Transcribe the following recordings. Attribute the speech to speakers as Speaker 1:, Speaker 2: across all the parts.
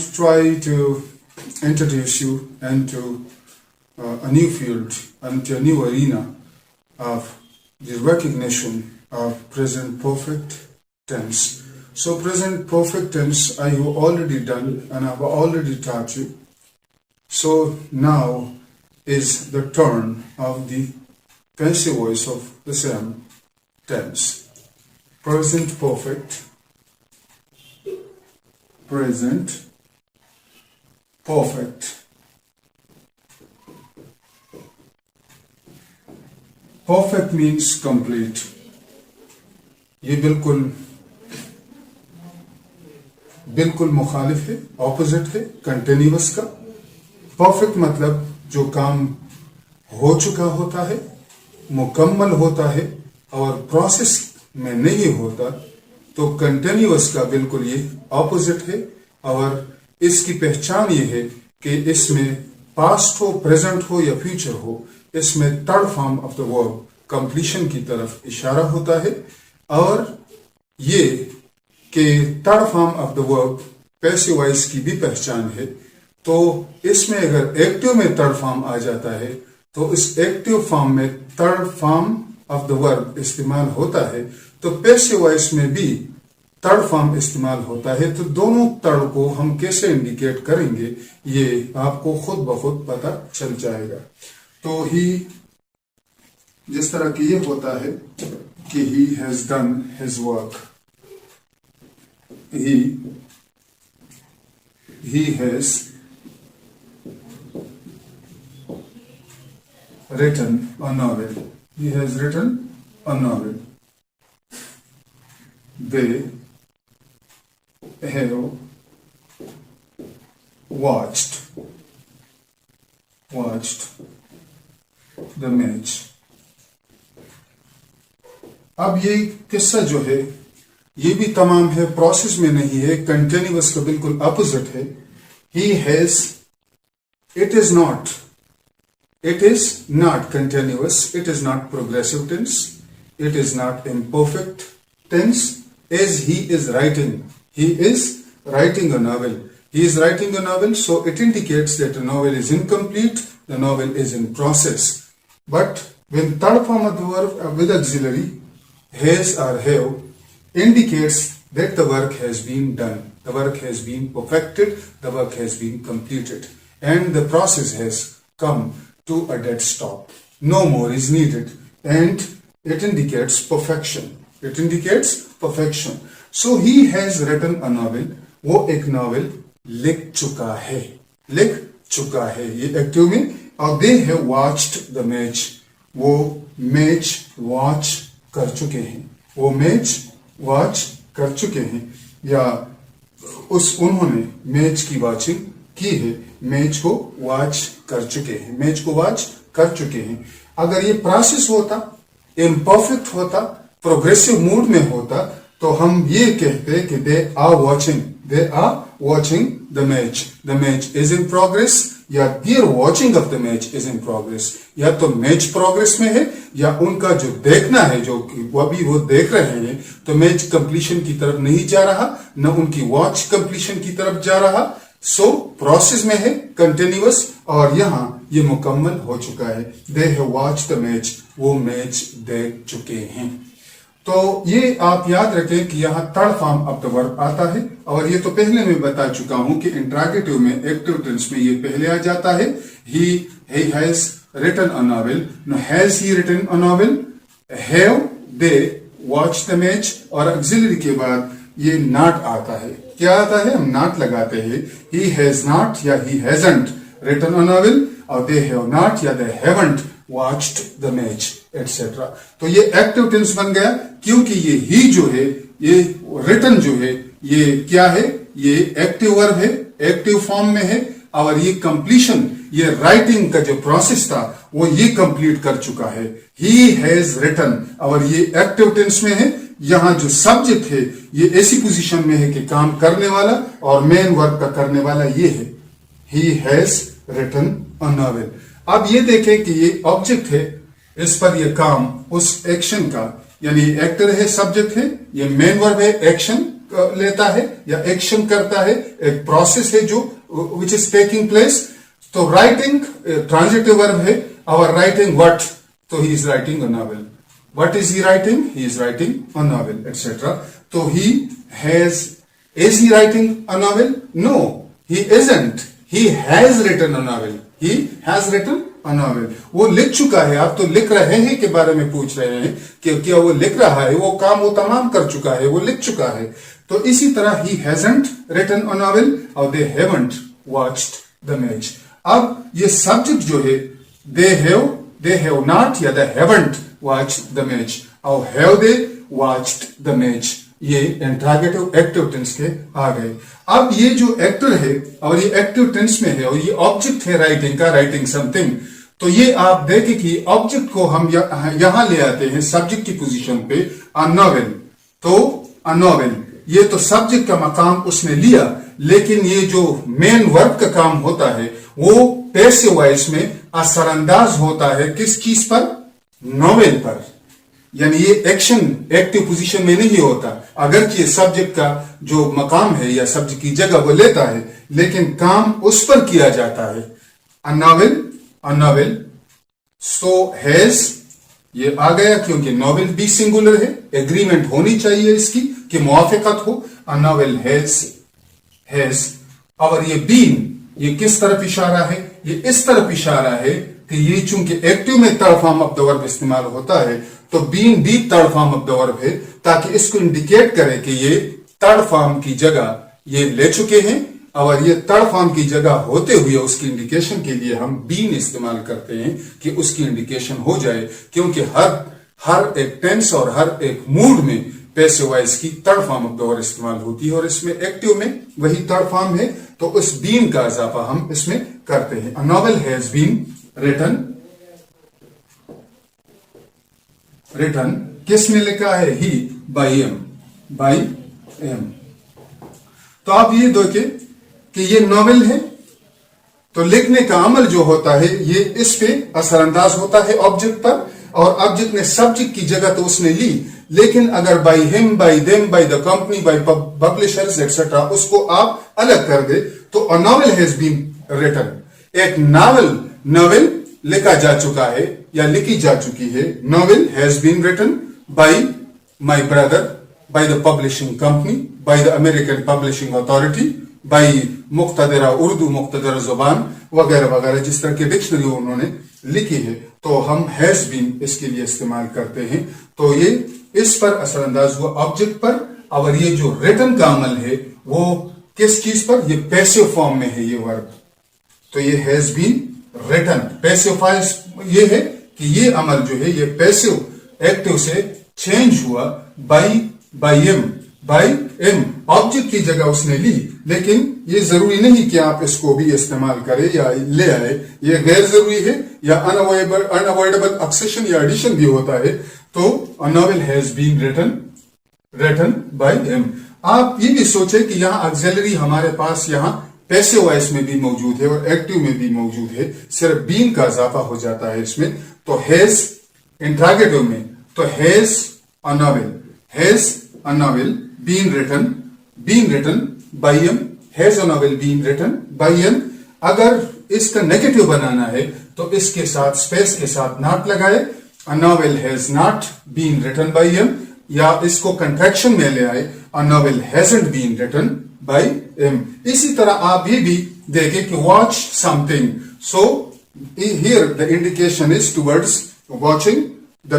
Speaker 1: to try to introduce you into a new field, into a new arena of the recognition of present perfect tense. So present perfect tense I have already done and I have already taught you. So now is the turn of the passive voice of the same tense. Present perfect, present perfect. Perfect means complete. ये बिल्कुल मुखालिफ है, opposite है continuous का. Perfect मतलब जो काम हो चुका होता है, मुकम्मल होता है और प्रोसेस में नहीं होता, तो कंटिन्यूअस का बिल्कुल ये ऑपोजिट है. और इसकी पहचान ये है कि इसमें पास्ट हो, प्रेजेंट हो या फ्यूचर हो, इसमें third form of the verb completion की तरफ इशारा होता है. और ये कि third form of the verb passive voice की भी पहचान है. तो इसमें अगर एक्टिव में थर्ड फॉर्म आ जाता है तो इस एक्टिव फॉर्म में third form of the verb इस्तेमाल होता है, तो पैसिव वॉइस में भी थर्ड फॉर्म इस्तेमाल होता है. तो दोनों थर्ड को हम कैसे इंडिकेट करेंगे ये आपको खुद ब खुद पता चल जाएगा. तो ही जिस तरह की ये होता है कि he has done his work, he has written a novel. He has written a novel. They have watched the match. अब ये किस्सा जो है ये भी तमाम है, प्रोसेस में नहीं है, कंटिन्यूअस का बिल्कुल अपोजिट है. He has, it is not continuous, it is not progressive tense, it is not imperfect tense. As he is writing a novel, he is writing a novel, so it indicates that the novel is incomplete, the novel is in process. But when third form of the verb with auxiliary has or have indicates that the work has been done, the work has been perfected, the work has been completed, and the process has come to a dead stop. No more is needed, and it indicates perfection. It indicates perfection. So he has written a novel. वो एक novel लिख चुका है. ये active में. और they have watched the match, वो match watch कर चुके हैं, या उन्होंने मैच की वॉचिंग की है, मैच को वॉच कर चुके हैं. अगर ये प्रोसेस होता, इम्परफेक्ट होता, प्रोग्रेसिव मूड में होता, तो हम ये कहते कि they are watching the match is in progress, या their watching of the match is in progress. या तो मैच प्रोग्रेस में है, या उनका जो देखना है, जो अभी वो देख रहे हैं, तो मैच कंप्लीशन की तरफ नहीं जा रहा, न उनकी वॉच कंप्लीशन की तरफ जा रहा. सो प्रोसेस में है, कंटिन्यूअस, और यहाँ ये मुकम्मल हो चुका है. They have watched the match, वो मैच देख चुके हैं. तो ये आप याद रखें कि यहाँ third form of the verb आता है. और ये तो पहले मैं बता चुका हूं कि इंट्रोगेटिव में, एक्टिव टेंस में ये पहले आ जाता है. He has written a novel. No, has he written a novel, have they watch the match, और ऑक्सिलरी के बाद ये नॉट आता है. क्या आता है? हम नॉट लगाते हैं. ही हैज नॉट या he hasn't written a novel, और दे हैव नॉट या they haven't watched the match, etcetera. तो ये एक्टिव टेंस बन गया, क्योंकि ये ही जो है, ये रिटन जो है, ये क्या है? ये एक्टिव वर्ब है, एक्टिव फॉर्म में है. और ये कंप्लीशन, ये राइटिंग का जो प्रोसेस था, वो ये कंप्लीट कर चुका है. ही हैज रिटन, और ये एक्टिव टेंस में है. यहां जो सब्जेक्ट है, ये ऐसी पोजीशन में है कि काम करने वाला, और मेन वर्ब का करने वाला ये है. He has written a novel. अब ये देखें कि ये ऑब्जेक्ट है, इस पर ये काम उस एक्शन का, यानी एक्टर है, सब्जेक्ट है, ये मेन वर्ब है, एक्शन लेता है या एक्शन करता है, एक प्रोसेस है जो विच इज टेकिंग प्लेस। तो राइटिंग ट्रांजिटिव वर्ब है, और राइटिंग व्हाट, तो he is writing a novel. What is he writing? He is writing a novel etcetera. तो he has, is he writing a novel? No, he isn't, he has written a novel, he has written a novel. वो लिख चुका है, आप तो लिख रहे हैं के बारे में पूछ रहे हैं कि क्या वो लिख रहा है, वो काम वो तमाम कर चुका है, वो लिख चुका है। तो इसी तरह ही हैजंट रिटन अ नॉवेल और they haven't watched the match. अब ये सब्जेक्ट जो है, दे हैव नॉट या they haven't watched the match, और have they watched the match, ये इंट्रोगेटिव एक्टिव टेंस के आ गए। अब ये जो एक्टर है और ये एक्टिव टेंस में है और ये ऑब्जेक्ट है राइटिंग का, राइटिंग समथिंग। तो ये आप देखें कि ऑब्जेक्ट को हम यहां ले आते हैं सब्जेक्ट की पोजीशन पे, अ नॉवेल। तो अ नॉवेल, ये तो सब्जेक्ट का मकाम उसने लिया, लेकिन ये जो मेन वर्ब का काम होता है वो पैसिव वॉइस में असरअंदाज होता है किस चीज पर? नॉवेल पर। यानी ये एक्शन एक्टिव पोजीशन में नहीं होता, अगर कि सब्जेक्ट का जो मकाम है या सब्जेक्ट की जगह वो लेता है, लेकिन काम उस पर किया जाता है। A novel, a novel. So has ये आ गया क्योंकि नॉवेल भी सिंगुलर है, एग्रीमेंट होनी चाहिए इसकी कि मुआफिकत हो। अ नॉवेल हैज। और ये बीन, ये किस तरफ इशारा है? ये इस तरफ इशारा है कि ये चूंकि एक्टिव में third form of the verb इस्तेमाल होता है, तो बीन भी third form of the verb है, ताकि इसको इंडिकेट करे कि ये थर्ड फॉर्म की जगह ये ले चुके हैं, और ये थर्ड फॉर्म की जगह होते हुए उसकी इंडिकेशन के लिए हम बीन इस्तेमाल करते हैं कि उसकी इंडिकेशन हो जाए, क्योंकि हर एक टेंस और हर एक मूड में पैसिव वॉइस की third form of the verb इस्तेमाल होती है, और इसमें एक्टिव में वही थर्ड फॉर्म है, तो उस बीन का इजाफा हम इसमें करते हैं। A novel has been written किसने लिखा है? He, by him. तो आप ये देखें कि ये नॉवेल है, तो लिखने का अमल जो होता है ये इस पे असरअंदाज होता है ऑब्जेक्ट पर, और ऑब्जेक्ट ने सब्जेक्ट की जगह तो उसने ली, लेकिन अगर by him, by them, by the company, by publishers etcetera उसको आप अलग कर दे, तो a novel has been written. एक नॉवेल लिखा जा चुका है या लिखी जा चुकी है। Novel has been written by my brother, by the publishing company, by the American publishing authority, by मुख्तदरा उर्दू, मुख्तदरा जुबान वगैरह वगैरह, जिस तरह की डिक्शनरी उन्होंने लिखी है, तो हम हैज बीन इसके लिए इस्तेमाल करते हैं। तो ये इस पर असरअंदाज हुआ ऑब्जेक्ट पर, और ये जो रिटन का अमल है वो किस चीज पर? ये पैसिव फॉर्म में है ये वर्ब। तो ये has been written passive voice ये है कि ये अमल जो है ये पैसिव एक्टिव से चेंज हुआ बाई एम, ऑब्जेक्ट की जगह उसने ली। लेकिन ये जरूरी नहीं कि आप इसको भी इस्तेमाल करें या ले आए, ये गैर जरूरी है, या अनअवॉइडेबल एक्सेशन या एडिशन भी होता है। तो a novel has been written by him. आप ये भी सोचे कि यहाँ ऑक्सिलरी हमारे पास यहाँ पैसिव वॉइस में भी मौजूद है और एक्टिव में भी मौजूद है, सिर्फ बीन का इजाफा हो जाता है इसमें। तो हैज इंट्रोगेटिव में, तो has a novel been written by him, has a novel been written by him. अगर इसका नेगेटिव बनाना है तो इसके साथ स्पेस के साथ नॉट लगाए, a novel has not been written by M, या इसको कंट्रैक्शन में ले आए, a novel hasn't been written by M. इसी तरह आप ये भी देखें कि watch something, so here the indication is towards watching the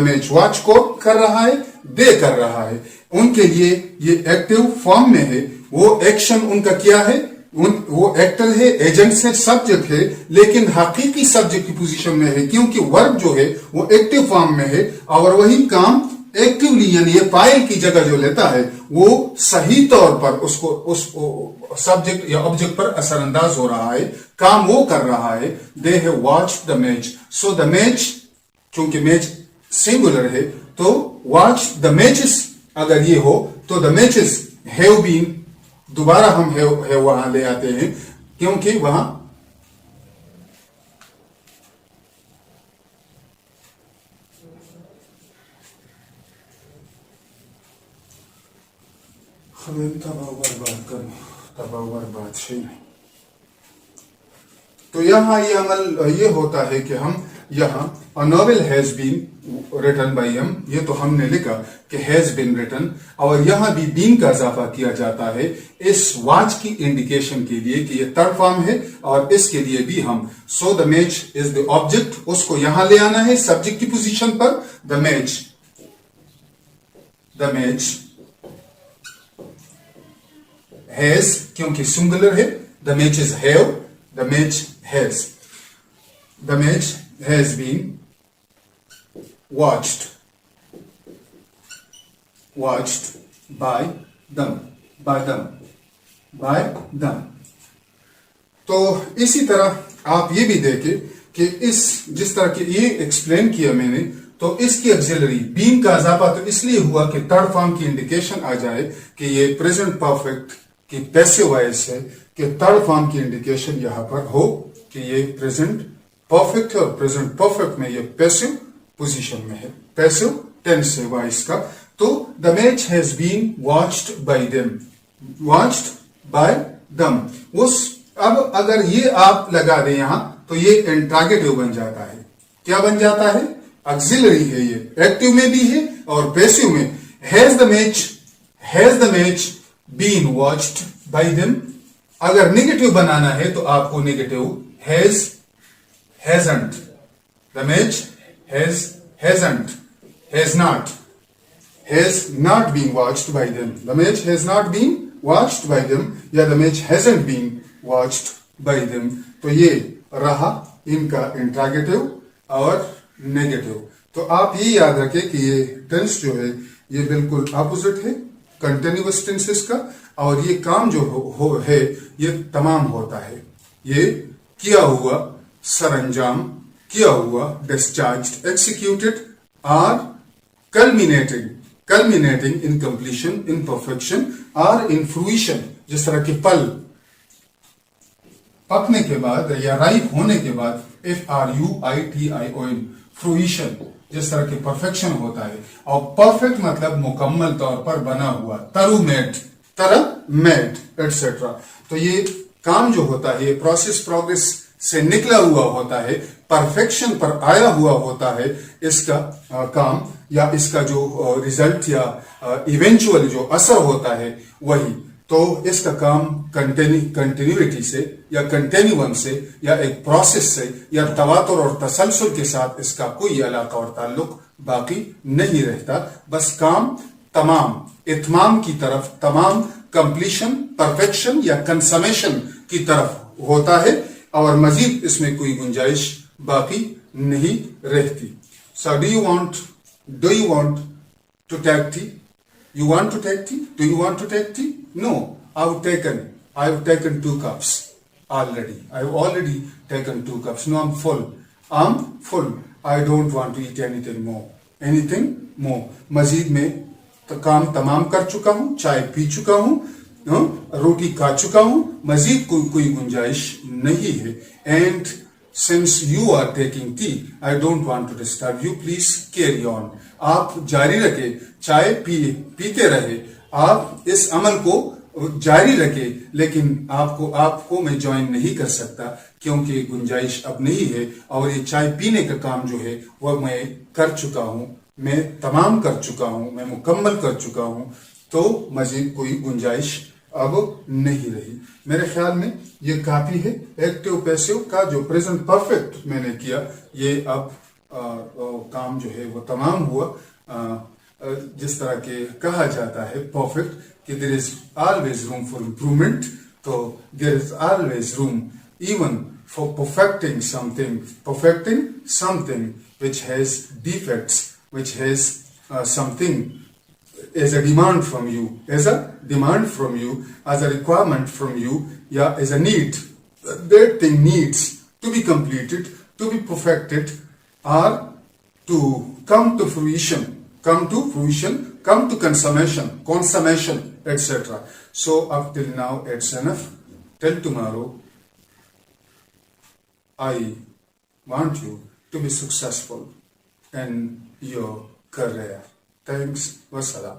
Speaker 1: match. Watch को कर रहा है, दे कर रहा है, उनके लिए ये एक्टिव फॉर्म में है। वो एक्शन उनका क्या है? वो एक्टर है, एजेंट है, सब्जेक्ट है, लेकिन हकीकी सब्जेक्ट की पोजीशन में है, क्योंकि वर्ब जो है वो एक्टिव फॉर्म में है, और वही काम एक्टिवली यानी ये फाइल की जगह जो लेता है वो सही तौर पर उस सब्जेक्ट या ऑब्जेक्ट पर असरअंदाज हो रहा है, काम वो कर रहा है। They have watched the match. So the match, चूंकि मैच सिंगुलर है, तो वॉच द मैचेस अगर ये हो तो द मैचेस हैव बीन, दोबारा हम हैव वहां ले आते हैं, क्योंकि वहां Khabem tabaw barbad karo, tabaw barbad shay nahi. तो यहाँ ये अमल ये होता है कि हम यहाँ a novel has been written by him, ये तो हमने लिखा कि हैज बीन रिटन, और यहाँ भी बीन का इजाफा किया जाता है इस वाच की इंडिकेशन के लिए कि ये थर्ड फॉर्म है, और इसके लिए भी हम so the match is the object, उसको यहां ले आना है सब्जेक्ट की पोजीशन पर. द मैच हैज, क्योंकि सिंगुलर है, the match is have, the match has. The match has been watched by them. तो इसी तरह आप ये भी देखें कि इस जिस तरह के ये एक्सप्लेन किया मैंने, तो इसकी ऑक्सिलरी बीन का इजाफा तो इसलिए हुआ कि थर्ड फॉर्म की इंडिकेशन आ जाए कि ये प्रेजेंट परफेक्ट की पैसिव वॉइस है, कि थर्ड फॉर्म की इंडिकेशन यहां पर हो कि ये प्रेजेंट परफेक्ट है, और प्रेजेंट परफेक्ट में ये पैसिव पोजीशन में है, पैसिव टेंस है वॉइस का. तो the match has been watched by them. उस अब अगर ये आप लगा दें यहां, तो ये इंट्रोगेटिव बन जाता है. क्या बन जाता है? ऑक्सिलरी है, ये एक्टिव में भी है और पैसिव में. Has the match been watched by them. अगर नेगेटिव बनाना है तो आपको negative hasn't. The match has not been watched by them. The match has not been watched by them, या the match hasn't been watched by them. तो ये रहा इनका इंट्रोगेटिव और नेगेटिव. तो आप ये याद रखें कि ये टेंस जो है ये बिल्कुल अपोजिट है कंटिन्यूअस टेंसेस का, और ये काम जो है ये तमाम होता है. ये किया हुआ, सरंजाम किया हुआ, डिस्चार्ज्ड, एक्सिक्यूटेड, और कल्मिनेटिंग इन कंप्लीशन, इन परफेक्शन, और इन फ्रूइशन. जिस तरह के फल पकने के बाद या राइप होने के बाद, FRUITION, फ्रूइशन, जिस तरह के परफेक्शन होता है. और परफेक्ट मतलब मुकम्मल तौर पर बना हुआ, तरह एटसेट्रा. तो ये काम जो होता है, ये प्रोग्रेस से निकला हुआ होता है, परफेक्शन पर आया हुआ होता है इसका काम, या इसका जो रिजल्ट या इवेंचुअल जो असर होता है वही. तो इसका काम कंटिन्यूटी से या कंटिन्यूम से या एक प्रोसेस से या तवातुर और तसलसल के साथ इसका कोई अलाका और ताल्लुक बाकी नहीं रहता. बस काम तमाम इत्माम की तरफ, तमाम कंप्लीशन, परफेक्शन या कंसमेशन की तरफ होता है, और मजीद इसमें कोई गुंजाइश बाकी नहीं रहती. So do you want to take tea? You want to take tea? Do you want to take tea? No, I've taken 2 cups already. I've already taken 2 cups. No, I'm full. I don't want to eat anything more. मजीद में तो काम तमाम कर चुका हूं, चाय P चुका हूं, रोटी खा चुका हूं, मजीद कोई गुंजाइश नहीं है. And since you are taking tea, I don't want to disturb you, please carry on. आप जारी रखे, चाय पीते रहे, आप इस अमल को जारी रखे, लेकिन आपको मैं ज्वाइन नहीं कर सकता क्योंकि गुंजाइश अब नहीं है, और ये चाय पीने का काम जो है वह मैं कर चुका हूं, मैं तमाम कर चुका हूं, मैं मुकम्मल कर चुका हूं. तो मजीद कोई गुंजाइश अब नहीं रही. मेरे ख्याल में ये काफी है. एक्टिव पैसिव का जो प्रेजेंट परफेक्ट मैंने किया, ये अब काम जो है वो तमाम हुआ. जिस तरह के कहा जाता है परफेक्ट कि there is always room for improvement, तो there is always room even for perfecting something which has defects, which has something as a demand from you, as a requirement from you, yeah, as a need. That thing needs to be completed, to be perfected, or to come to fruition, come to consummation, etc. So up till now it's enough. Till tomorrow, I want you to be successful in your career. Thanks. Wassalam.